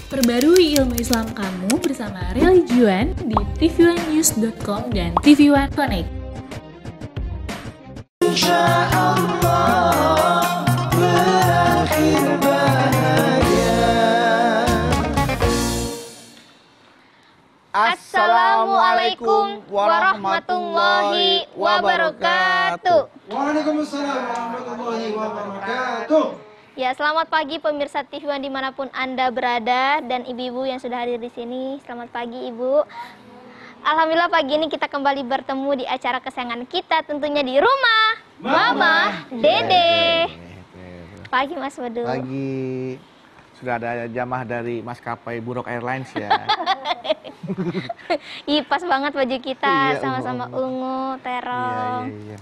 Perbarui ilmu Islam kamu bersama Religion di tv1news.com dan TV One Connect. Insya Allah berakhir bahagia. Assalamualaikum warahmatullahi wabarakatuh. Waalaikumsalam warahmatullahi wabarakatuh. Ya, selamat pagi pemirsa TV One dimanapun Anda berada dan ibu-ibu yang sudah hadir di sini. Selamat pagi Ibu. Alhamdulillah pagi ini kita kembali bertemu di acara kesayangan kita, tentunya di rumah Mama Dede. Pagi Mas Bedu. Pagi. Sudah ada jamah dari maskapai Buruk Airlines ya. Ih, pas banget baju kita, Iya, sama-sama ungu, terong. Iya.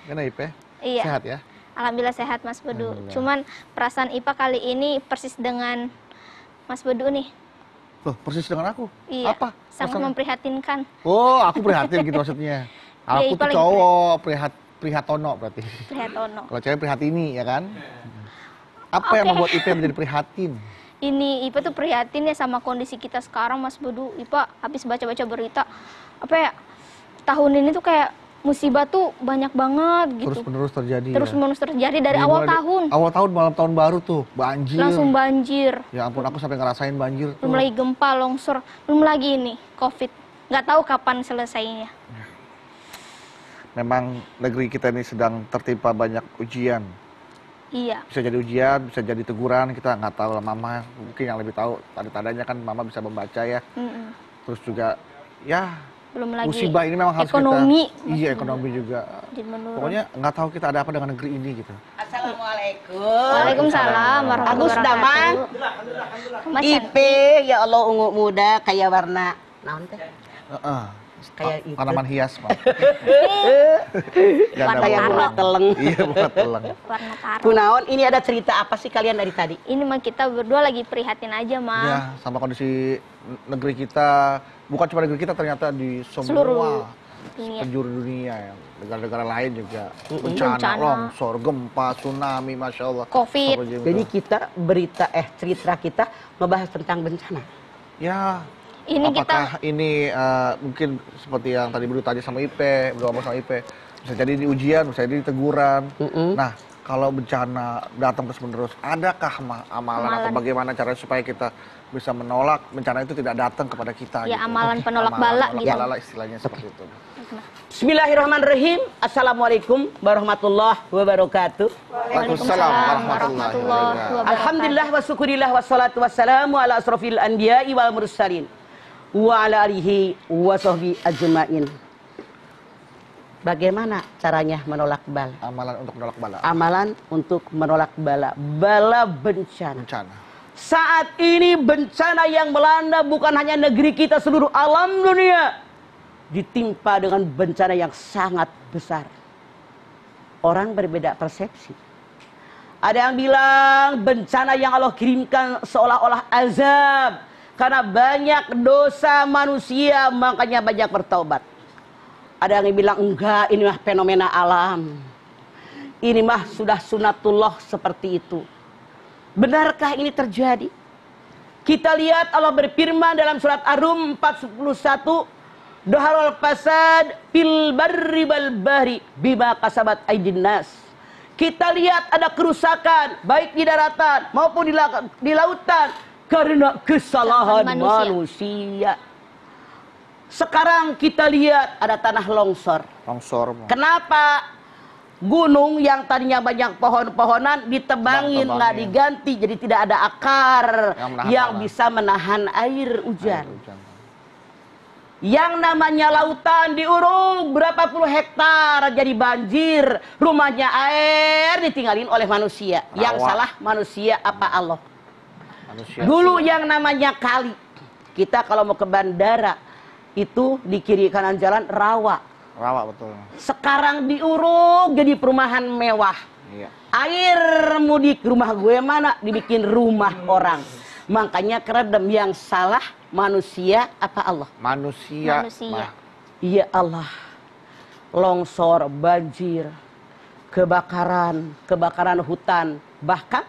Kenapa Ipe? Iya. Sehat ya? Alhamdulillah sehat Mas Bedu. Alhamdulillah. Cuman perasaan Ipa kali ini persis dengan Mas Bedu nih. Loh, persis dengan aku? Iya. Apa? Sangat Masalah? memprihatinkan. Oh, aku prihatin gitu maksudnya. Iya, Aku Ipa tuh lagi cowok, prihatono berarti. Prihatono. Kalau cewek prihatini ya kan? Apa yang Oke. membuat Ipe menjadi prihatin? Ini Ipa tuh prihatin ya sama kondisi kita sekarang Mas Bedu. Ipa habis baca-baca berita apa ya, tahun ini tuh kayak musibah tuh banyak banget gitu. Terus-menerus terjadi Terus ya? menerus terjadi dari awal tahun. Awal tahun, malam tahun baru tuh, banjir. Langsung banjir. Ya ampun, aku sampai ngerasain banjir tuh. Belum lagi gempa, longsor, belum lagi ini COVID. Nggak tahu kapan selesainya. Memang negeri kita ini sedang tertimpa banyak ujian. Iya. Bisa jadi ujian, bisa jadi teguran, kita nggak tahu lah. Mama mungkin yang lebih tahu, tanda-tandanya kan Mama bisa membaca ya. Mm-mm. Terus juga ya Belum lagi musibah ini memang harus ekonomi. kita, iya ekonomi juga. Jadi menurun. Pokoknya nggak tahu kita ada apa dengan negeri ini gitu. Assalamualaikum. Waalaikumsalam Agus warahmatullahi Damang. wabarakatuh. Mas Yanti. Ipe ya Allah ungu muda kayak warna naon teh? Kayak itu. Tanaman hias, Mak. Warna Kayak bunga tarong. teleng. Iya, bunga teleng. Warna tarong. Kunaon ini ada cerita apa sih kalian dari tadi? Ini mah kita berdua lagi prihatin aja, Ma. Ya, sama kondisi negeri kita, bukan cuma negeri kita, ternyata di Seluruh semua dunia. penjuru dunia ya. Negara-negara lain juga Bencana. bencana, longsor, gempa, tsunami, masya Allah. Covid. Jadi kita cerita kita ngebahas tentang bencana. Ya, Ini apakah ini mungkin seperti yang tadi Bedu tanya sama Ipe, berdoa sama Ipe, bisa jadi ini ujian, bisa jadi teguran. Nah, kalau bencana datang terus-menerus, adakah amalan atau bagaimana caranya supaya kita bisa menolak bencana itu tidak datang kepada kita? Ya, gitu. amalan penolak bala gitu. Penolak bala istilahnya seperti itu. Bismillahirrahmanirrahim. Assalamualaikum warahmatullahi wabarakatuh. Waalaikumsalam warahmatullahi wabarakatuh. Alhamdulillah wa syukurillah wassalatu wassalamu ala asrofil anbiya'i wal mursalin wa ala alihi wa sahbihi ajma'in. Bagaimana caranya menolak bala? Amalan untuk menolak bala. Amalan untuk menolak bala. Bala bencana. Bencana. Saat ini bencana yang melanda bukan hanya negeri kita, seluruh alam dunia ditimpa dengan bencana yang sangat besar. Orang berbeda persepsi. Ada yang bilang bencana yang Allah kirimkan seolah-olah azab karena banyak dosa manusia, makanya banyak bertaubat. Ada yang bilang enggak, ini mah fenomena alam. Ini mah sudah sunatullah seperti itu. Benarkah ini terjadi? Kita lihat Allah berfirman dalam surat Ar-Rum 4:11, Dhaharul fasad fil barri wal bahri bima kasabat aydin nas. Kita lihat ada kerusakan baik di daratan maupun di lautan karena kesalahan manusia. Sekarang kita lihat ada tanah longsor. Longsor. Kenapa? Gunung yang tadinya banyak pohon-pohonan ditebangin, nggak diganti, jadi tidak ada akar yang bisa menahan air hujan. Yang namanya lautan diuruk berapa puluh hektar jadi banjir, rumahnya air ditinggalin oleh manusia. Yang salah manusia apa Allah? Manusia. Dulu yang namanya kali, kita kalau mau ke bandara itu di kiri kanan jalan rawa. Rawa betul. Sekarang diuruk jadi perumahan mewah. Iya. Air mudik, rumah gue mana dibikin rumah orang. Makanya keredam, yang salah manusia apa Allah? Manusia. Iya Allah. Longsor, banjir, kebakaran hutan, bahkan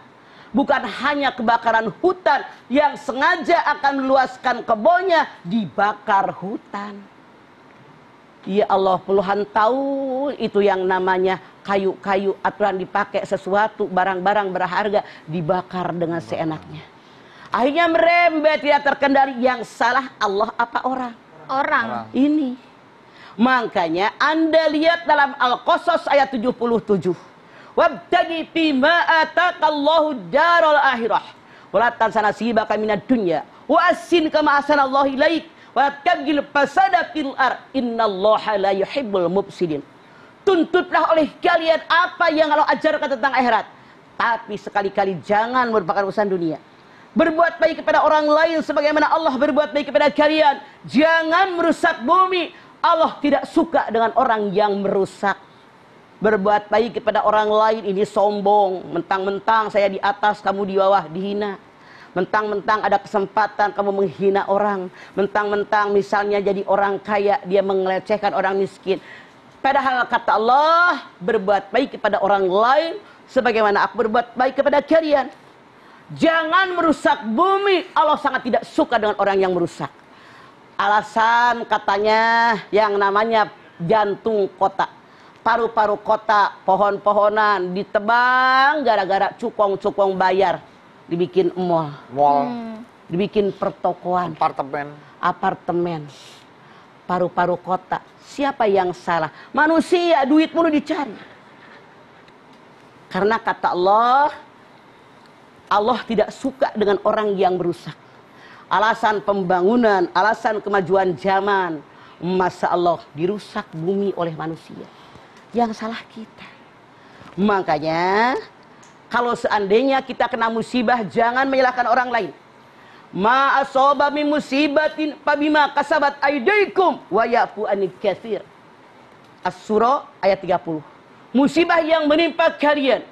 Bukan hanya kebakaran hutan yang sengaja akan meluaskan kebunnya, dibakar hutan. Ya Allah, puluhan tahun itu yang namanya kayu-kayu aturan dipakai sesuatu, barang-barang berharga dibakar dengan seenaknya. Akhirnya merembet, tidak terkendali. Yang salah Allah apa orang? Orang. Ini. Makanya Anda lihat dalam Al-Qasas ayat 77. Wabtagi fima ataqallahu daral akhirah wala tansa nasibaka minad dunya wa asin kama ahsanallahu ilaik wa tabghil fasada fil ard innallaha la yuhibbul mufsidin. Tuntutlah oleh kalian apa yang Allah ajarkan tentang akhirat, tapi sekali-kali jangan merupakan urusan dunia. Berbuat baik kepada orang lain sebagaimana Allah berbuat baik kepada kalian. Jangan merusak bumi. Allah tidak suka dengan orang yang merusak. Berbuat baik kepada orang lain ini sombong. Mentang-mentang saya di atas, kamu di bawah, dihina. Mentang-mentang ada kesempatan kamu menghina orang. Mentang-mentang misalnya jadi orang kaya, dia mengelecehkan orang miskin. Padahal kata Allah, berbuat baik kepada orang lain sebagaimana aku berbuat baik kepada kalian. Jangan merusak bumi. Allah sangat tidak suka dengan orang yang merusak. Alasan katanya yang namanya jantung kota. Paru-paru kota, pohon-pohonan ditebang gara-gara cukong-cukong bayar. Dibikin mall. Dibikin pertokoan. Apartemen. Paru-paru kota. Siapa yang salah? Manusia, duit mulu dicari. Karena kata Allah, Allah tidak suka dengan orang yang merusak. Alasan pembangunan, alasan kemajuan zaman. Masa Allah dirusak bumi oleh manusia. Yang salah kita. Makanya kalau seandainya kita kena musibah, jangan menyalahkan orang lain. Ma asaba min musibatin fabima kasabat aydaikum wa yafu an katsir. As-Surah ayat 30. Musibah yang menimpa kalian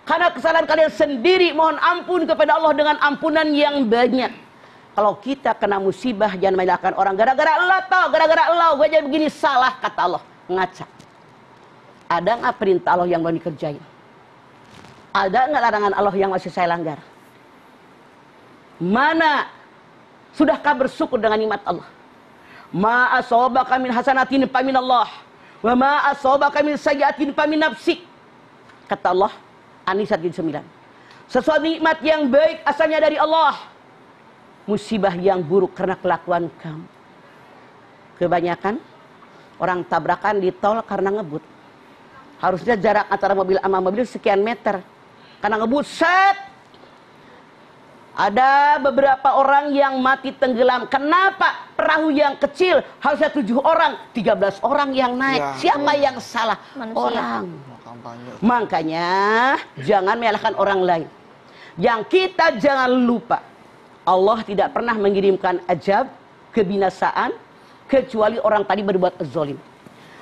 karena kesalahan kalian sendiri, mohon ampun kepada Allah dengan ampunan yang banyak. Kalau kita kena musibah, jangan menyalahkan orang. Gara-gara Allah tau, gara-gara Allah gue jadi begini, salah kata Allah. Ngaca. Ada nggak perintah Allah yang belum dikerjain? Ada nggak larangan Allah yang masih saya langgar? Mana? Sudahkah bersyukur dengan nikmat Allah? Ma asabaka min hasanatin fa min Allah, wa ma asabaka min sayyi'atin fa min nafsik. Kata Allah, An-Nisa 9. Sesuatu nikmat yang baik asalnya dari Allah. Musibah yang buruk karena kelakuan kamu. Kebanyakan orang tabrakan di tol karena ngebut. Harusnya jarak antara mobil sama mobil sekian meter. Karena ngebut, set. Ada beberapa orang yang mati tenggelam. Kenapa? Perahu yang kecil harusnya 7 orang, 13 orang yang naik. Ya. Siapa yang salah? Manusia. Orang. Makanya jangan menyalahkan orang lain. Yang kita jangan lupa, Allah tidak pernah mengirimkan azab, kebinasaan, kecuali orang tadi berbuat zalim.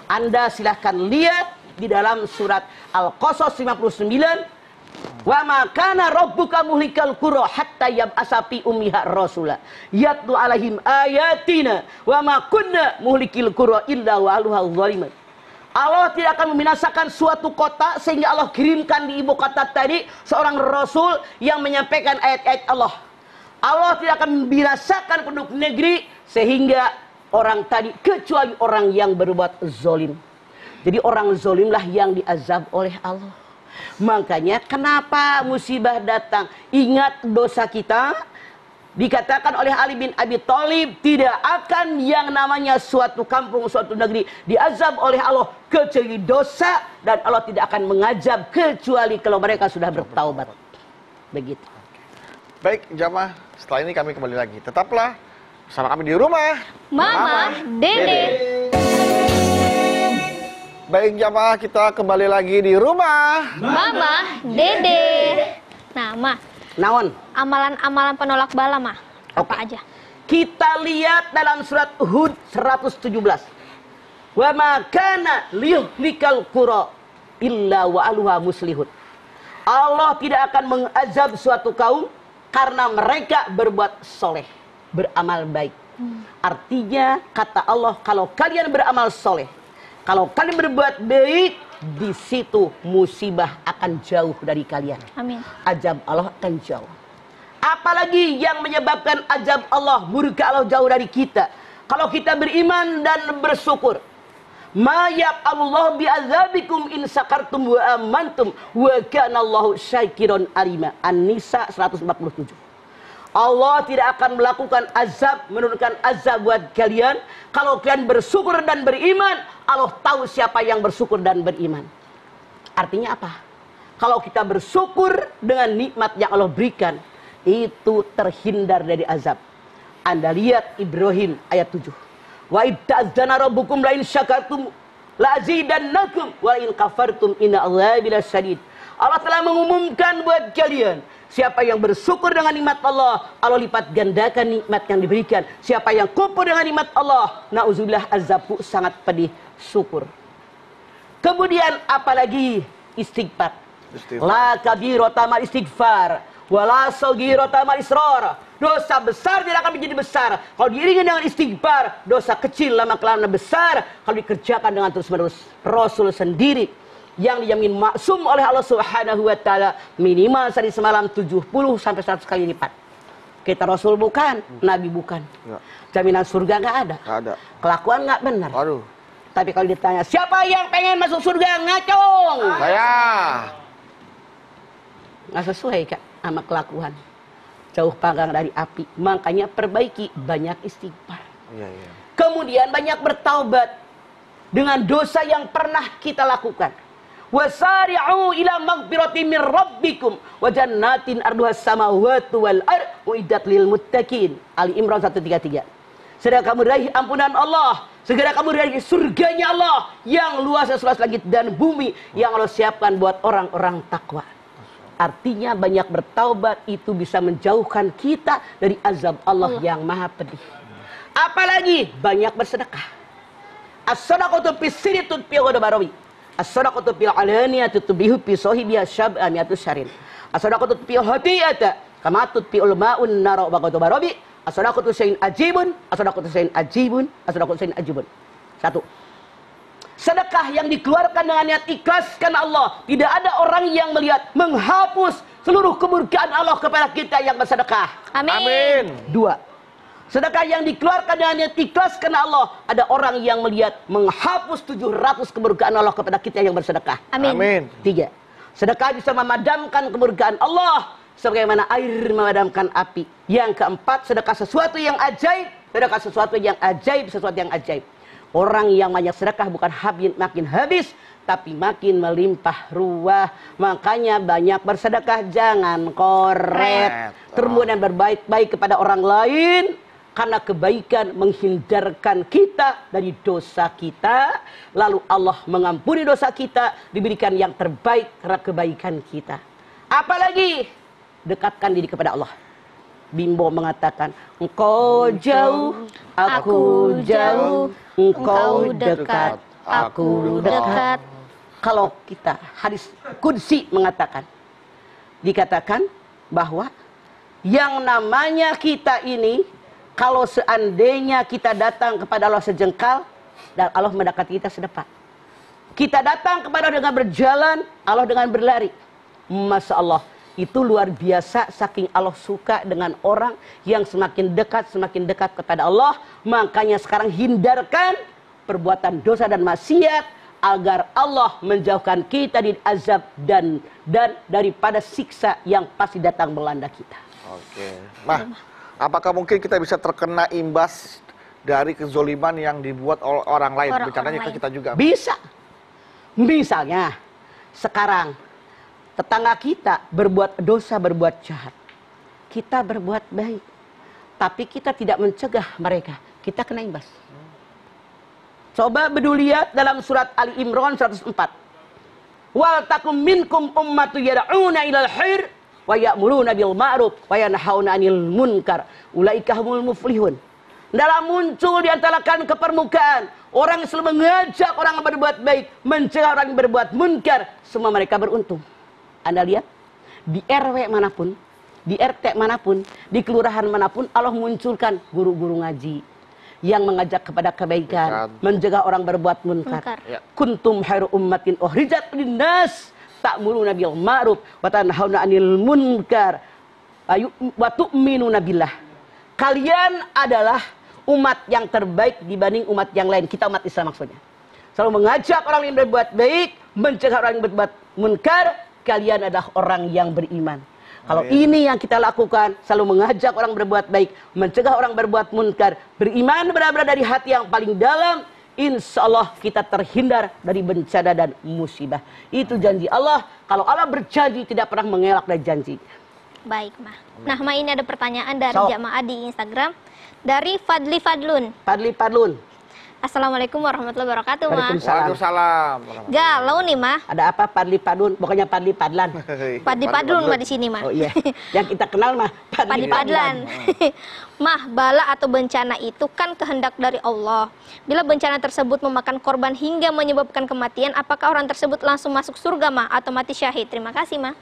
Anda silahkan lihat di dalam surat Al-Qasas 59, wa ma kana rabbuka muhlikal qura hatta yab'asa fi ummiha rasula yatlu alaihim ayatina wa ma kunna muhlikil qura illa wa ahluha zalimun. Allah tidak akan membinasakan suatu kota sehingga Allah kirimkan di ibu kota tadi seorang rasul yang menyampaikan ayat-ayat Allah. Allah tidak akan membinasakan penduduk negeri sehingga orang tadi kecuali orang yang berbuat zalim. Jadi orang zalimlah yang diazab oleh Allah. Makanya kenapa musibah datang? Ingat dosa kita. Dikatakan oleh Ali bin Abi Thalib, tidak akan yang namanya suatu kampung, suatu negeri diazab oleh Allah kecuali dosa, dan Allah tidak akan mengazab kecuali kalau mereka sudah bertaubat. Begitu. Baik, jamaah, setelah ini kami kembali lagi. Tetaplah bersama kami di rumah Mama Dede. Baik jamaah, kita kembali lagi di rumah Mama Dede. Nah, Ma, naon? Amalan-amalan penolak bala, Ma. Apa aja? Kita lihat dalam surat Hud 117. Wa ma kana liyuhlikal qura illa wa ahluha muslihun. Allah tidak akan mengazab suatu kaum karena mereka berbuat soleh, beramal baik. Artinya kata Allah, kalau kalian beramal soleh, kalau kalian berbuat baik, di situ musibah akan jauh dari kalian. Amin. Azab Allah akan jauh. Apalagi yang menyebabkan azab Allah, murka Allah jauh dari kita. Kalau kita beriman dan bersyukur. Ma yaqallahu bi'adzabikum in sakartum wa amantum wa kana Allahu syakiron alima. An-Nisa 147. Allah tidak akan melakukan azab, menurunkan azab buat kalian kalau kalian bersyukur dan beriman. Allah tahu siapa yang bersyukur dan beriman. Artinya apa? Kalau kita bersyukur dengan nikmat yang Allah berikan, itu terhindar dari azab. Anda lihat Ibrahim ayat 7. Wa idzana rabbukum la in syakartum la azidannakum wa in kafartum inna adzabi lasyadid. Allah telah mengumumkan buat kalian, siapa yang bersyukur dengan nikmat Allah, Allah lipat gandakan nikmat yang diberikan. Siapa yang kufur dengan nikmat Allah, nauzubillah, azabku sangat pedih. Syukur. Kemudian apalagi istighfar. La kabirata mal istighfar, wala saghirata mal israr. Dosa besar tidak akan menjadi besar kalau diiringi dengan istighfar. Dosa kecil lama-kelamaan besar kalau dikerjakan dengan terus-menerus. Rasul sendiri yang dijamin maksum oleh Allah Subhanahu wa taala minimal sehari semalam 70 sampai 100 kali lipat. Kita Rasul bukan, Nabi bukan. Ya. Jaminan surga nggak ada. Nggak ada. Kelakuan nggak benar. Aduh. Tapi kalau ditanya siapa yang pengen masuk surga, ngacong. Saya. Nggak sesuai Kak sama kelakuan. Jauh panggang dari api. Makanya perbaiki, banyak istighfar. Iya, iya. Kemudian banyak bertaubat dengan dosa yang pernah kita lakukan. Wasari'u ila maghfiratin min rabbikum wa jannatin arduhas samawati wal ardh uiddat lil muttaqin. Ali Imran 133. Segera kamu raih ampunan Allah, segera kamu raih surganya Allah yang luas seluas langit dan bumi yang Allah siapkan buat orang-orang takwa. Artinya banyak bertaubat itu bisa menjauhkan kita dari azab Allah yang maha pedih. Apalagi banyak bersedekah. As-sadaqatu fis-sirri tudfi'u ghadabawi. As-sadaqatu fil alaniyati tudbihu fi sahibiha syab'amiyatu syarin. As-sadaqatu fil hatiyata kama tudfi'ul ma'un nara wa ghadabawi. As-sadaqatu syai'un ajibun, as-sadaqatu syai'un ajibun, as-sadaqatu syai'un ajibun. Satu. Sedekah yang dikeluarkan dengan niat ikhlas karena Allah. Tidak ada orang yang melihat menghapus seluruh kemurkaan Allah kepada kita yang bersedekah. Amin. Amin. Dua. Sedekah yang dikeluarkan dengan niat ikhlas karena Allah. Ada orang yang melihat menghapus 700 kemurkaan Allah kepada kita yang bersedekah. Amin. Amin. Tiga. Sedekah bisa memadamkan kemurkaan Allah sebagaimana air memadamkan api. Yang keempat, sedekah sesuatu yang ajaib. Sedekah sesuatu yang ajaib, sesuatu yang ajaib. Orang yang banyak sedekah bukan makin habis, tapi makin melimpah ruah. Makanya banyak bersedekah, jangan koret. Kemudian berbaik-baik kepada orang lain. Karena kebaikan menghindarkan kita dari dosa kita. Lalu Allah mengampuni dosa kita, diberikan yang terbaik karena kebaikan kita. Apalagi dekatkan diri kepada Allah. Bimbo mengatakan, engkau jauh, aku jauh, engkau dekat, aku dekat. Kalau kita, hadis Qudsi mengatakan, dikatakan bahwa yang namanya kita ini, kalau seandainya kita datang kepada Allah sejengkal, dan Allah mendekati kita sedepak. Kita datang kepada Allah dengan berjalan, Allah dengan berlari. Masya Allah. Itu luar biasa, saking Allah suka dengan orang yang semakin dekat kepada Allah. Makanya sekarang hindarkan perbuatan dosa dan maksiat agar Allah menjauhkan kita dari azab dan daripada siksa yang pasti datang melanda kita. Oke. Nah, apakah mungkin kita bisa terkena imbas dari kezoliman yang dibuat oleh orang lain? Bencananya ke kita juga. Bisa. Misalnya sekarang tetangga kita berbuat dosa, berbuat jahat. Kita berbuat baik. Tapi kita tidak mencegah mereka. Kita kena imbas. Coba lihat dalam surat Ali Imran 104. Wal takum minkum ummatu yad'una ilal khair wa ya'muruna bil ma'ruf wa yanhauna 'anil munkar. Ulaika humul muflihun. Dalam muncul di antara kalian ke permukaan orang yang selalu mengajak orang yang berbuat baik, mencegah orang yang berbuat munkar, semua mereka beruntung. Anda lihat, di RW manapun, di RT manapun, di kelurahan manapun, Allah munculkan guru-guru ngaji, yang mengajak kepada kebaikan, mencegah orang berbuat munkar. Ya. Kuntum khairu ummatin ukhrijat linnas ta'muruna bil ma'ruf wa tanhauna 'anil munkar wa tu'minuna billah. Kalian adalah umat yang terbaik dibanding umat yang lain. Kita umat Islam maksudnya. Selalu mengajak orang yang berbuat baik, mencegah orang yang berbuat munkar. Kalian adalah orang yang beriman. Kalau ini yang kita lakukan, selalu mengajak orang berbuat baik, mencegah orang berbuat munkar, beriman benar-benar dari hati yang paling dalam, insya Allah kita terhindar dari bencana dan musibah. Itu janji Allah. Kalau Allah berjanji tidak pernah mengelak dari janji. Baik, Mah. Nah, Mah, ini ada pertanyaan dari jamaah di Instagram dari Fadli Fadlun. Fadli Fadlun. Assalamualaikum warahmatullahi wabarakatuh, Mah. Waalaikumsalam. Galau nih, Mah. Ada apa Fadli Fadlun? Pokoknya Fadli Padlan. Fadli Fadlun Mah di sini, Mah. Oh iya. Yang kita kenal mah Fadli Padlan. Mah, bala atau bencana itu kan kehendak dari Allah. Bila bencana tersebut memakan korban hingga menyebabkan kematian, apakah orang tersebut langsung masuk surga, Mah, atau mati syahid? Terima kasih, Mah.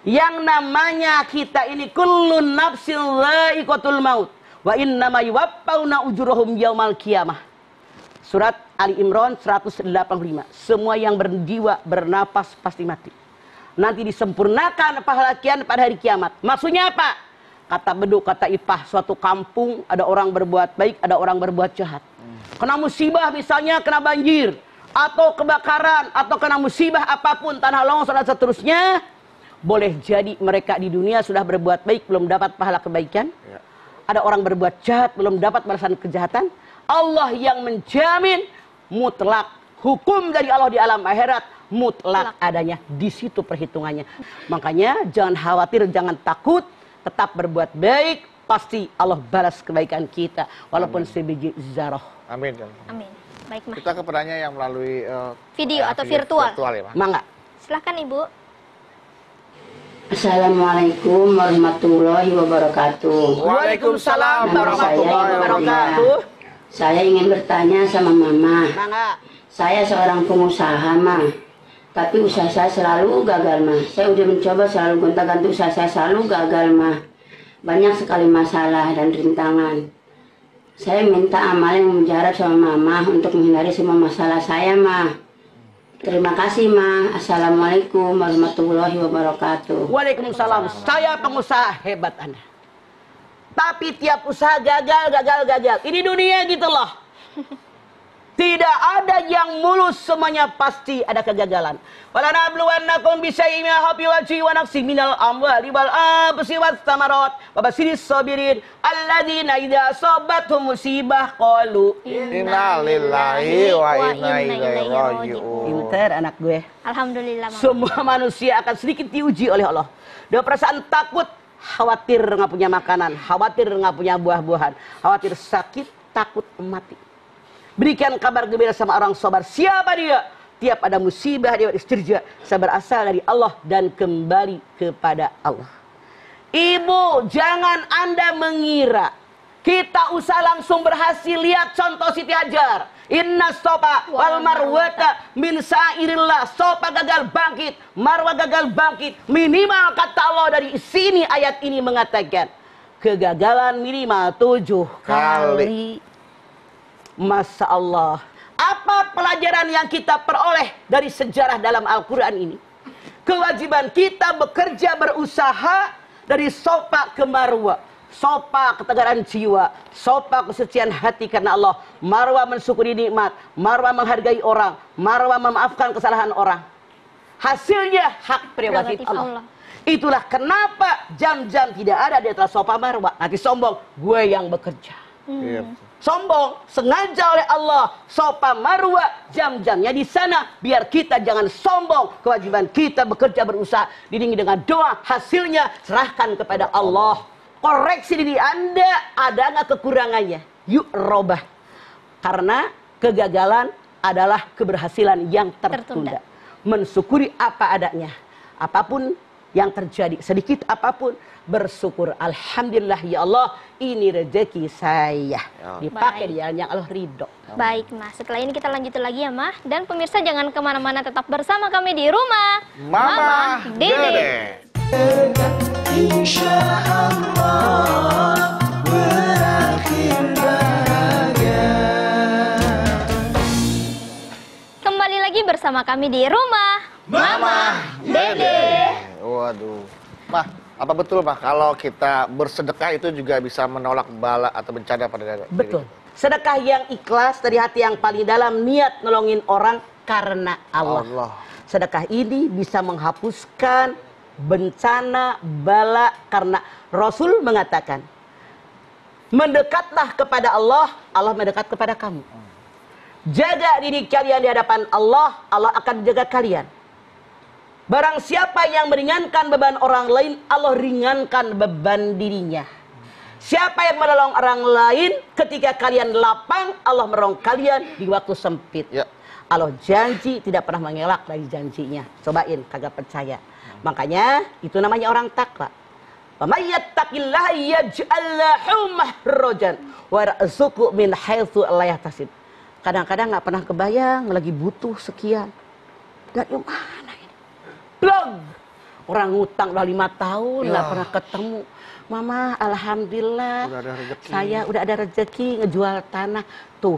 Yang namanya kita ini kullun nafsin dha'iqatul maut wa innama yuwaffawna ujurahum yaumal qiyamah. Surat Ali Imran 185. Semua yang berjiwa bernapas pasti mati. Nanti disempurnakan pahala kian pada hari kiamat. Maksudnya apa? Kata beduk, kata ipah, suatu kampung ada orang berbuat baik, ada orang berbuat jahat. Kena musibah misalnya kena banjir atau kebakaran atau kena musibah apapun, tanah longsor dan seterusnya. Boleh jadi mereka di dunia sudah berbuat baik, belum dapat pahala kebaikan. Ada orang berbuat jahat, belum dapat balasan kejahatan. Allah yang menjamin mutlak. Hukum dari Allah di alam akhirat mutlak adanya. Di situ perhitungannya. Makanya jangan khawatir, jangan takut. Tetap berbuat baik. Pasti Allah balas kebaikan kita. Walaupun sebiji zarah. Amin. Amin. Baik, Mah. Kita ke pertanyaan yang melalui video atau virtual. Ya, Mah. Mangga. Silahkan, Ibu. Assalamualaikum warahmatullahi wabarakatuh. Waalaikumsalam warahmatullahi wabarakatuh. Saya ingin bertanya sama Mama. Mangga. Saya seorang pengusaha, Ma. Tapi usaha saya selalu gagal, Ma. Saya udah mencoba selalu gonta-ganti usaha saya selalu gagal, Ma. Banyak sekali masalah dan rintangan. Saya minta amal yang mujarab sama Mama untuk menghindari semua masalah saya, Ma. Terima kasih, Ma. Assalamualaikum warahmatullahi wabarakatuh. Waalaikumsalam. Saya pengusaha hebat Anda. Tapi tiap usaha gagal. Ini dunia gitu loh. Tidak ada yang mulus, semuanya pasti ada kegagalan. Walanabluwannakum bisyai'in minal khawfi wal ju'i wa naqsin minal amwali wal anfusi wath thamarat wa basyiris sabirin alladzina idza asabathum musibah qalu Inna lillahi wa inna ilaihi raji'un. Pinter anak gue. Alhamdulillah, Mah. Semua manusia akan sedikit diuji oleh Allah. Ada perasaan takut, khawatir nggak punya makanan, khawatir nggak punya buah-buahan, khawatir sakit, takut mati. Berikan kabar gembira sama orang sabar. Siapa dia? Tiap ada musibah, dia istirja, sabar asal dari Allah dan kembali kepada Allah. Ibu, jangan Anda mengira kita usah langsung berhasil. Lihat contoh Siti Hajar. Inna sopa wal marwata min sa'irillah. Sopa gagal bangkit, marwah gagal bangkit. Minimal kata Allah dari sini ayat ini mengatakan kegagalan minimal 7 kali. Masya Allah. Apa pelajaran yang kita peroleh dari sejarah dalam Al-Quran ini? Kewajiban kita bekerja berusaha dari sopa ke marwah. Sopa ketegaran jiwa, sopa kesucian hati karena Allah, marwah mensyukuri nikmat, marwah menghargai orang, marwah memaafkan kesalahan orang. Hasilnya hak prerogatif Allah. Itulah kenapa jam-jam tidak ada di atas sopa marwah. Nanti sombong, gue yang bekerja. Sombong, sengaja oleh Allah, sopa marwah, jam-jamnya di sana. Biar kita jangan sombong, kewajiban kita bekerja berusaha, diiringi dengan doa, hasilnya serahkan kepada Allah. Koreksi diri Anda, ada nggak kekurangannya? Yuk robah. Karena kegagalan adalah keberhasilan yang tertunda. Mensyukuri apa adanya. Apapun yang terjadi, sedikit apapun, bersyukur. Alhamdulillah ya Allah, ini rezeki saya. Dipakai di jalan yang Allah ridho. Baik, Mas. Setelah ini kita lanjut lagi ya, Mah. Dan pemirsa jangan kemana-mana, tetap bersama kami di rumah Mama Dede. Insya Allah berakhir bahagia. bersama kami di rumah Mama Dede. Waduh. Mah, apa betul Mah kalau kita bersedekah itu juga bisa menolak bala atau bencana pada diri? Betul. Sedekah yang ikhlas dari hati yang paling dalam, niat nolongin orang karena Allah. Sedekah ini bisa menghapuskan bencana, bala, karena Rasul mengatakan, mendekatlah kepada Allah, Allah mendekat kepada kamu. Jaga diri kalian di hadapan Allah, Allah akan jaga kalian. Barang siapa yang meringankan beban orang lain, Allah ringankan beban dirinya. Siapa yang menolong orang lain ketika kalian lapang, Allah menolong kalian di waktu sempit. Ya. Allah janji tidak pernah mengelak dari janjinya. Cobain, kagak percaya. Makanya itu namanya orang takwa. Wa may yattaqillaha yaj'al lahu makhrajan wa yarzuqhu min haitsu la yahtasib. Kadang-kadang nggak pernah kebayang lagi butuh sekian. Dari mana ini? Blog. Orang ngutang udah 5 tahun nggak pernah ketemu. Mama, alhamdulillah. Udah ada rezeki. Saya udah ada rezeki ngejual tanah tuh.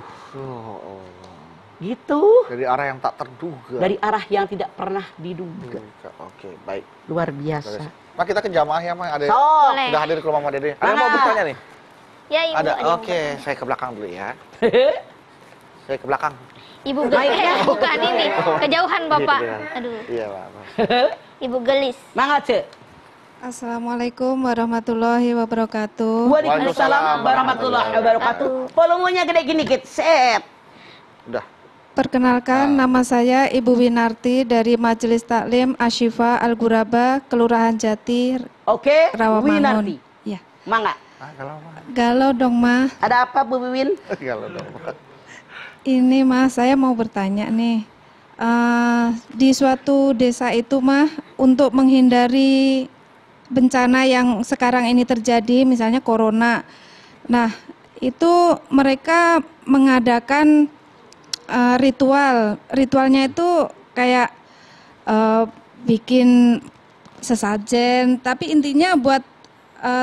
Gitu. Dari arah yang tak terduga. Dari arah yang tidak pernah diduga. Oke, baik. Luar biasa. Mah kita ke jamaah ya Mah. Ada Boleh. sudah hadir ke rumah Mama Dede. Ada yang mau bertanya nih? Ya, Ibu. Ada. yang Oke, saya ke belakang dulu ya. Saya ke belakang. Ibu gelis. Bukan ini. Kejauhan Bapak. Iya, Aduh. Iya, Pak. Ibu gelis. Mangga, Cek. Assalamualaikum warahmatullahi wabarakatuh. Waalaikumsalam warahmatullahi wabarakatuh. Volumenya gede gini, Kit. Set. Udah. Perkenalkan, nama saya Ibu Winarti dari Majelis Taklim Asyifa Al-Ghuraba, Kelurahan Jati, Oke, Rawamangun. Winarti. Ya. Mangga. Kalau Mah. Galau dong, Ma. Ada apa, Bu Wiwin? Kalau dong. Ini, Ma, saya mau bertanya nih. Di suatu desa itu, Ma, untuk menghindari bencana yang sekarang ini terjadi, misalnya corona. Nah, itu mereka mengadakan ritualnya itu kayak bikin sesajen, tapi intinya buat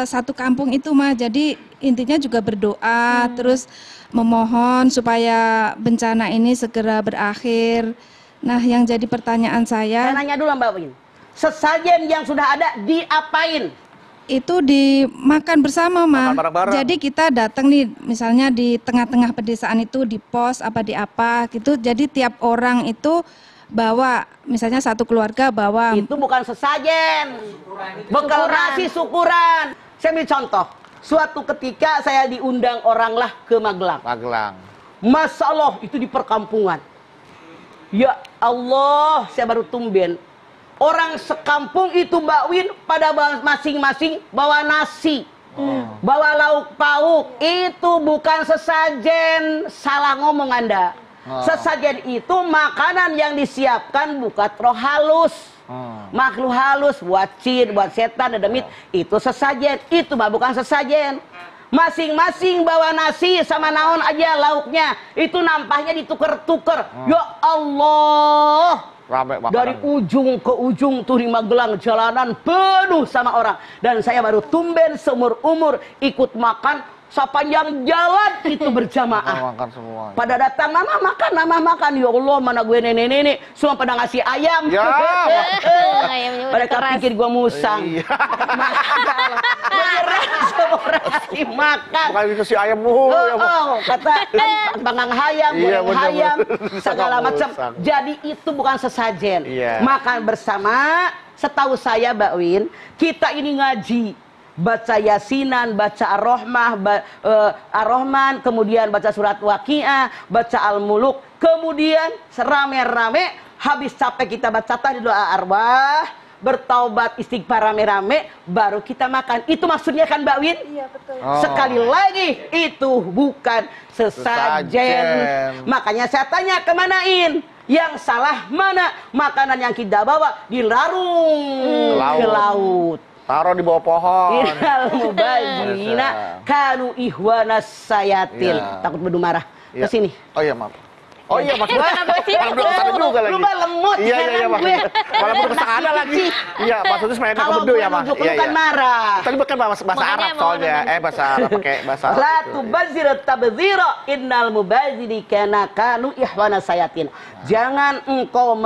satu kampung itu Mah. Jadi intinya juga berdoa, terus memohon supaya bencana ini segera berakhir. Nah, yang jadi pertanyaan Saya saya, nanya dulu Mbak Win. Sesajen yang sudah ada diapain? itu dimakan bersama, Makan Mah. bareng-bareng. Jadi kita datang nih, misalnya di tengah-tengah pedesaan itu di pos apa di apa gitu. Jadi tiap orang itu bawa, misalnya satu keluarga bawa. Itu bukan sesajen. Bekal nasi syukuran. Saya ambil contoh. Suatu ketika saya diundang orang lah ke Magelang. Magelang. Masya Allah, itu di perkampungan. Ya Allah, saya baru tumben. Orang sekampung itu Mbak Win pada masing-masing bawa nasi. Bawa lauk pauk. Itu bukan sesajen. Salah ngomong Anda. Sesajen itu makanan yang disiapkan bukan roh halus. Makhluk halus, buat jin, buat setan, ada demit. Itu sesajen. Itu mah bukan sesajen. Masing-masing bawa nasi sama naon aja lauknya. Itu nampaknya dituker-tuker. Ya Allah. Rame makanan. Dari ujung ke ujung tuh di Magelang jalanan penuh sama orang. Dan saya baru tumben seumur umur ikut makan sepanjang jalan itu berjamaah. Makan semua. Pada datang, mama makan. Ya Allah, mana gue nenek-nenek semua pada ngasih ayam. Ya. Ayamnya udah Mereka keras. pikir gue musang. Iya. Beneran semua orang ngasih makan. Bukan dikasih ayam mulu. ya, Bu. Kata bangang hayam, Iya, goreng hayam, bener-bener. segala Sama macam. musang. Jadi itu bukan sesajen. Iya. Makan bersama. Setahu saya Mbak Win, kita ini ngaji. Baca Yasinan, baca Ar-Rahman, kemudian baca surat Waqiah, baca Al-Muluk, kemudian serame-rame, habis capek kita baca tadi doa arwah, bertaubat istighfar rame-rame, baru kita makan. Itu maksudnya kan Mbak Win? Iya, betul. Sekali lagi, itu bukan sesajen. Sesajen. Makanya saya tanya kemanain? Yang salah mana? Makanan yang kita bawa dilarung ke laut. Taruh di bawah pohon. Innal mubadzirina kanu ihwanas sayatin. Iya. Takut bedu marah. Iya. Ke sini. Oh iya, maaf. Oh iya, maksudnya malam beduk kesana juga lagi. Lu mah lemot, Iya, heran gue. maksudnya. Malam beduk kesana lagi. Iya, maksudnya supaya nggak Kalau kebedu gue ya, Mah. nunjuk lu Iya, kan iya. marah. Tadi bukan bahasa Makanya Arab mau soalnya. nunjuk. Bahasa Arab pakai bahasa Arab. La gitu. tubazir tabzira innal mubaziri kana kanu ihwana sayatin. Jangan engkau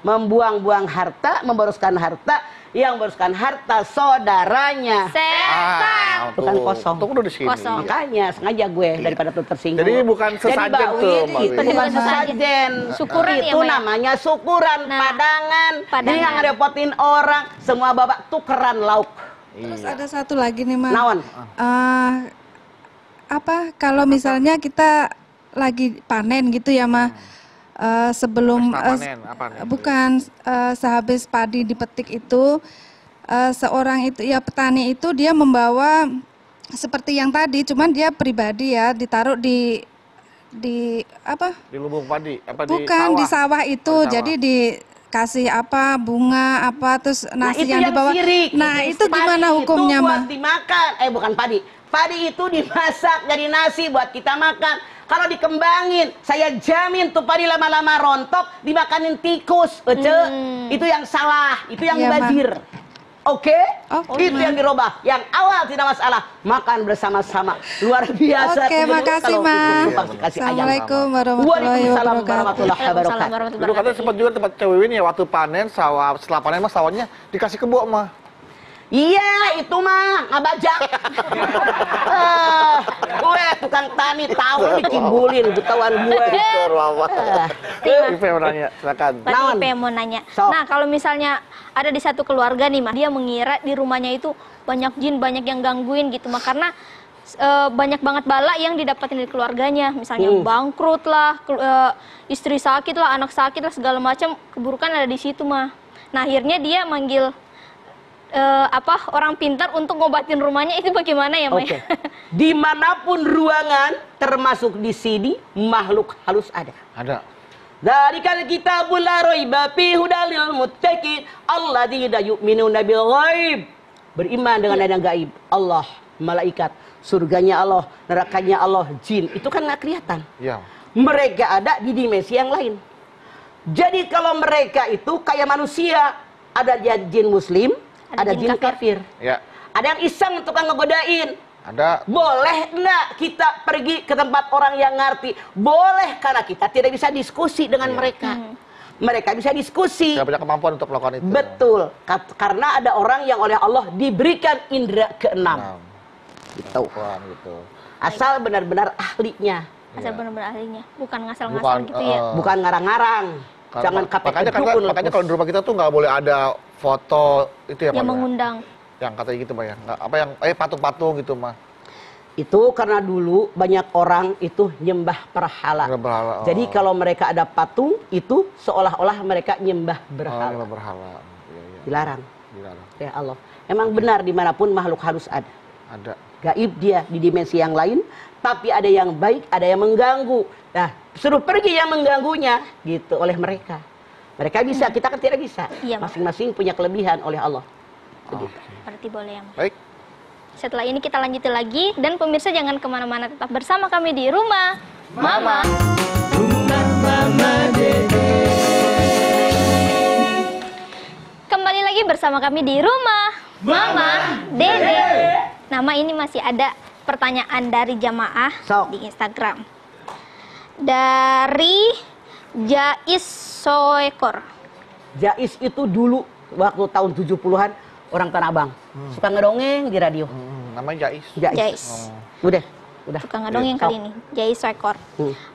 membuang-buang harta, memboroskan harta, yang memboroskan harta saudaranya. Setan. Bukan kosong. Untung udah di sini. Kosong. Makanya sengaja gue daripada tuh tersinggung. Jadi bukan sesajen Mbak tuh, Wid, Mbak itu Wid. bukan Bukan sesajen. Syukuran ya, Itu Mbak ya? namanya syukuran, Nah, padangan. padangan. Dia ngerepotin orang, semua babak tukeran lauk. Terus ada satu lagi nih, Ma. Naon? Kalau misalnya kita lagi panen gitu ya, Ma. Sebelum Pesta panen, apa nih? bukan sehabis padi dipetik itu seorang itu ya petani itu dia membawa seperti yang tadi, cuman dia pribadi ya ditaruh di apa? Di lubung padi, apa Bukan di sawah itu, Oh, di sawah. jadi dikasih apa bunga apa terus nasi itu yang dibawa. sirik. Nah itu Padi gimana hukumnya, itu Ma? buat dimakan. Bukan padi. Padi itu dimasak jadi nasi buat kita makan. Kalau dikembangin, saya jamin tuh padi lama-lama rontok, dimakanin tikus. Itu yang salah, itu yang Iya, Ma. mubazir. Oke? Oke, Itu Ma. yang dirubah. Yang awal tidak masalah, makan bersama-sama. Luar biasa. Oke, tuh, makasih, kalau Ma. itu kasih ayam. Assalamualaikum warahmatullahi Waalaikumsalam wabarakatuh. warahmatullahi Waalaikumsalam wabarakatuh. warahmatullahi Dulu katanya sempat juga tempat cewek ini ya, waktu panen sawah, setelah panen mah sawahnya dikasih kebo mah. Iya, itu mah ngabajak. Gue tukang tani tahu dikibulin ketahuan gue. Ipe mau nanya, silakan. Tadi Naon? Ipe mau nanya. Sok. Nah, kalau misalnya ada di satu keluarga nih, Mah, dia mengira di rumahnya itu banyak jin, banyak yang gangguin gitu, Mah, karena banyak banget bala yang didapatin dari keluarganya, misalnya bangkrut lah, istri sakit lah, anak sakit lah, segala macam keburukan ada di situ, Mah. Nah, akhirnya dia manggil orang pintar untuk ngobatin rumahnya, itu bagaimana ya, Mah? Oke. Dimanapun ruangan, termasuk di sini, makhluk halus ada. Ada. Dzalikal kitabul la raiba fihi hudal lil muttaqin alladzina yu'minuna bil ghaib. Beriman dengan yang gaib. Allah, malaikat, surganya Allah, nerakanya Allah, jin. Itu kan nggak kelihatan. Iya. Mereka ada di dimensi yang lain. Jadi kalau mereka itu kayak manusia, ada jin muslim, ada jin kafir. Ya. Ada yang iseng untuk ngegodain. Ada. Boleh enggak kita pergi ke tempat orang yang ngerti? Boleh, karena kita tidak bisa diskusi dengan mereka. Mereka bisa diskusi. Tidak punya kemampuan untuk melakukan itu. Betul. Karena ada orang yang oleh Allah diberikan indera keenam. Gitu. Wah, gitu. Asal benar-benar ahlinya. Asal benar-benar ahlinya, bukan ngasal-ngasal gitu ya. Bukan ngarang-ngarang. Jangan KPK dukun. Makanya kalau di rumah kita tuh nggak boleh ada foto itu ya, Yang Pak, ya? mengundang. Yang katanya gitu, Pak ya. Nggak, apa yang patung-patung gitu, mah. Itu karena dulu banyak orang itu nyembah berhala. Berhala, oh. Jadi kalau mereka ada patung, itu seolah-olah mereka nyembah Oh, berhala. nyembah berhala. Iya, iya. Dilarang. Dilarang. Ya Allah. Emang benar dimanapun makhluk halus ada. Ada. Gaib dia di dimensi yang lain, tapi ada yang baik, ada yang mengganggu. Nah, suruh pergi yang mengganggunya gitu oleh mereka. Mereka bisa, kita kan tidak bisa. Iya, Mak. Masing-masing punya kelebihan oleh Allah. Begitu. Berarti boleh ya, Mah. Baik. Setelah ini kita lanjutin lagi, dan pemirsa jangan kemana-mana, tetap bersama kami di Rumah Mama. Kembali lagi bersama kami di Rumah Mama Dede. Nama ini masih ada pertanyaan dari jamaah Sok. di Instagram. Dari Jais Soekor. Jais itu dulu waktu tahun 70-an orang Tanah Abang. Suka ngedongeng di radio. Namanya Jais. Jais. Udah. Suka ngedongeng kali ini. Jais Soekor.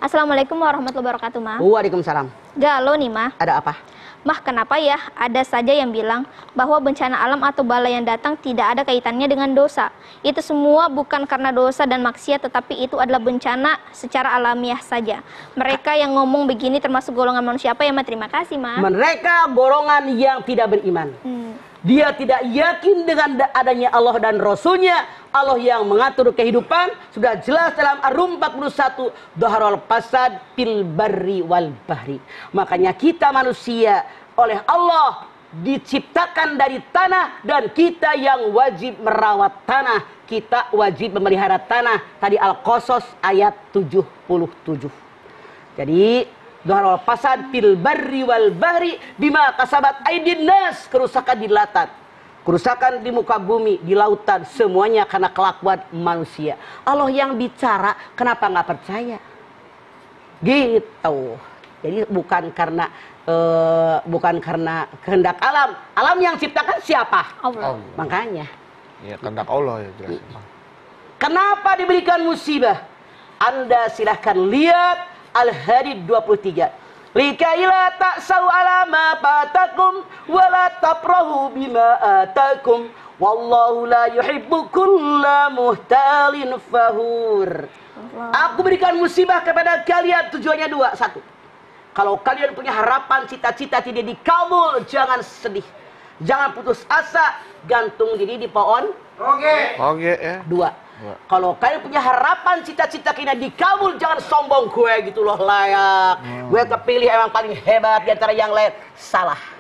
Assalamualaikum warahmatullahi wabarakatuh, Ma. Waalaikumsalam. Galau nih, Ma. Ada apa? Mah, kenapa ya ada saja yang bilang bahwa bencana alam atau bala yang datang tidak ada kaitannya dengan dosa? Itu semua bukan karena dosa dan maksiat, tetapi itu adalah bencana secara alamiah saja. Mereka yang ngomong begini termasuk golongan manusia apa ya, Ma? Terima kasih, Ma. Mereka golongan yang tidak beriman. Dia tidak yakin dengan adanya Allah dan Rasulnya. Allah yang mengatur kehidupan. Sudah jelas dalam Ar-Rum 41. Dhaharul fasad fil barri wal bahri. Makanya kita manusia oleh Allah diciptakan dari tanah. Dan kita yang wajib merawat tanah. Kita wajib memelihara tanah. Tadi Al-Qasas ayat 77. Jadi Dhahara fasad fil barri wal bahri bima kasabat aydin nas. Kerusakan di lautan, kerusakan di muka bumi, di lautan, semuanya karena kelakuan manusia. Allah yang bicara, kenapa nggak percaya? Gitu. Jadi bukan karena kehendak alam. Alam yang ciptakan siapa? Allah. Makanya. Ya, kehendak Allah ya jelas. Kenapa diberikan musibah? Anda silahkan lihat Al-Hadid 23. Likaila ta'sau ala ma fatakum wa la tafrahu bima atakum wallahu la yuhibbu kulla muhtalin fahur. Aku berikan musibah kepada kalian, tujuannya dua. Satu, kalau kalian punya harapan, cita-cita tidak dikabul, jangan sedih, jangan putus asa, gantung diri di pohon. Oke ya. Dua, kalau kalian punya harapan, cita-cita kalian dikabul, jangan sombong, gue gitu loh layak, gue kepilih emang paling hebat di antara yang lain. Salah.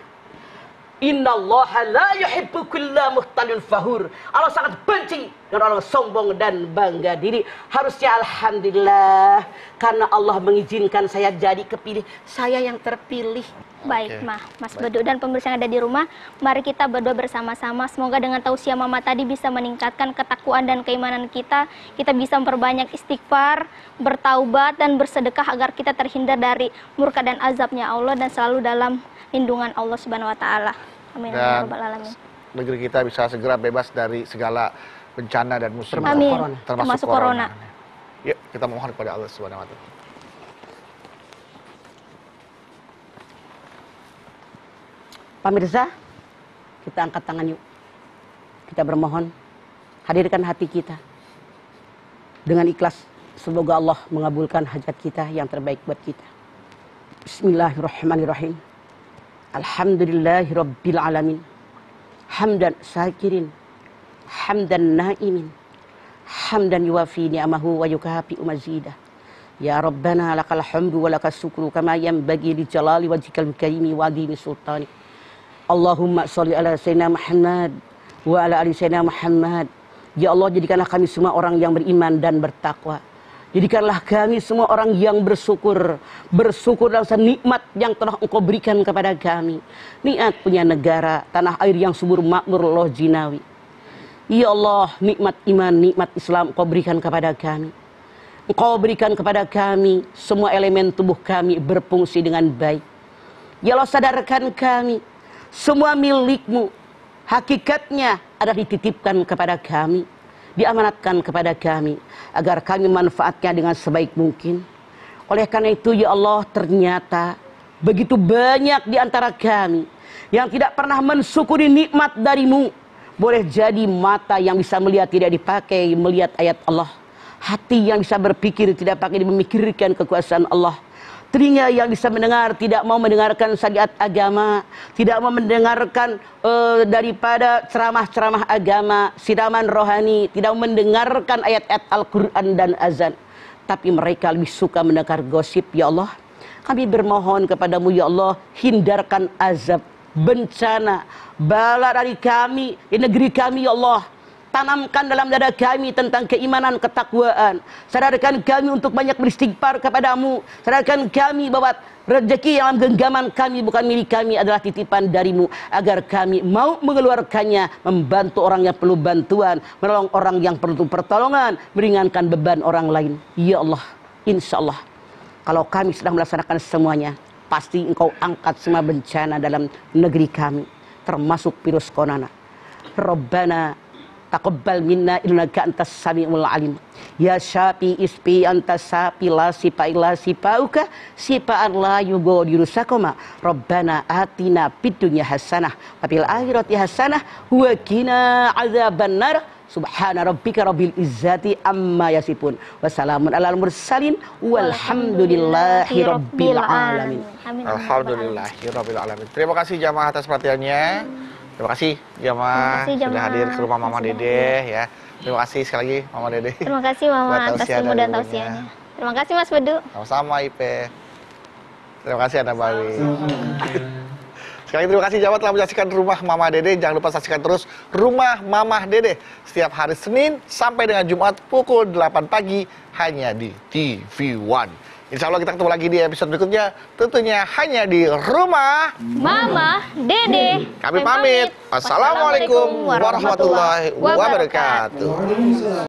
Innallaha la yuhibbu kulla muhtalin fahur. Allah sangat benci dengan orang sombong dan bangga diri. Harusnya alhamdulillah karena Allah mengizinkan saya jadi kepilih, saya yang terpilih. Baik, Mas Bedu dan pemirsa yang ada di rumah, mari kita berdoa bersama-sama. Semoga dengan tausiah Mama tadi bisa meningkatkan ketakwaan dan keimanan kita. Kita bisa memperbanyak istighfar, bertaubat dan bersedekah agar kita terhindar dari murka dan azabnya Allah dan selalu dalam lindungan Allah Subhanahu wa taala. Amin ya rabbal alamin. Negeri kita bisa segera bebas dari segala bencana dan musibah. Amin. Termasuk corona. Yuk, kita mohon kepada Allah Subhanahu wa taala. Pemirsa, kita angkat tangan yuk. Kita bermohon, hadirkan hati kita dengan ikhlas. Semoga Allah mengabulkan hajat kita yang terbaik buat kita. Bismillahirrahmanirrahim. Alhamdulillahi rabbil alamin. Hamdan syakirin, hamdan naimin, hamdan yuwafi ni'amahu wa yukafi mazidah. Ya Rabbana lakal hamdu wa lakas syukru kama yanbaghi li jalali wajhikal karimi wa adhimi sultani. Allahumma sholli ala sayyidina Muhammad wa ala ali sayyidina Muhammad. Ya Allah, jadikanlah kami semua orang yang beriman dan bertakwa. Jadikanlah kami semua orang yang bersyukur. Bersyukur atas nikmat yang telah Engkau berikan kepada kami. Nikmat punya negara, tanah air yang subur makmur loh jinawi. Ya Allah, nikmat iman, nikmat Islam Engkau berikan kepada kami. Engkau berikan kepada kami, semua elemen tubuh kami berfungsi dengan baik. Ya Allah, sadarkan kami, semua milik-Mu hakikatnya adalah dititipkan kepada kami, diamanatkan kepada kami, agar kami manfaatkan dengan sebaik mungkin. Oleh karena itu ya Allah, ternyata begitu banyak di antara kami yang tidak pernah mensyukuri nikmat dari-Mu. Boleh jadi mata yang bisa melihat tidak dipakai melihat ayat Allah, hati yang bisa berpikir tidak pakai memikirkan kekuasaan Allah, telinga yang bisa mendengar tidak mau mendengarkan syariat agama, tidak mau mendengarkan daripada ceramah-ceramah agama, siraman rohani, tidak mau mendengarkan ayat-ayat Al-Quran dan azan, tapi mereka lebih suka mendengar gosip. Ya Allah, kami bermohon kepadamu ya Allah, hindarkan azab, bencana, bala dari kami, di negeri kami ya Allah. Tanamkan dalam dada kami tentang keimanan, ketakwaan. Sadarkan kami untuk banyak beristighfar kepadamu. Sadarkan kami bahwa rezeki dalam genggaman kami bukan milik kami, adalah titipan dari-Mu, agar kami mau mengeluarkannya, membantu orang yang perlu bantuan, menolong orang yang perlu pertolongan, meringankan beban orang lain. Ya Allah, insya Allah kalau kami sedang melaksanakan semuanya, pasti Engkau angkat semua bencana dalam negeri kami, termasuk virus corona. Rabbana taqabbal minna innaka antas samiul alim. Ya syafi ispi antas safi la sifa illa sifauka sifaan la yughadiru sakoma. Rabbana atina fid dunya hasanah wa fil akhirati hasanah wa qina adzabannar. Subhana rabbika rabbil izzati amma yasifun. Wassalamun alal mursalin walhamdulillahi rabbil alamin. Alhamdulillahi rabbil alamin. Terima kasih jamaah atas perhatiannya. Terima kasih jamaah sudah hadir ke rumah Mama Dede ya. Terima kasih sekali lagi Mama Dede. Terima kasih Mama atas ilmu dan tausiahnya. Terima kasih Mas Bedu. Sama-sama Ipe. Terima kasih Anda Bawi. Sekali lagi terima kasih jamaah telah menyaksikan Rumah Mama Dede. Jangan lupa saksikan terus Rumah Mama Dede setiap hari Senin sampai dengan Jumat pukul 8 pagi hanya di TV One. Insya Allah kita ketemu lagi di episode berikutnya, tentunya hanya di rumah Mama, Dede. kami pamit. Wassalamualaikum warahmatullahi wabarakatuh.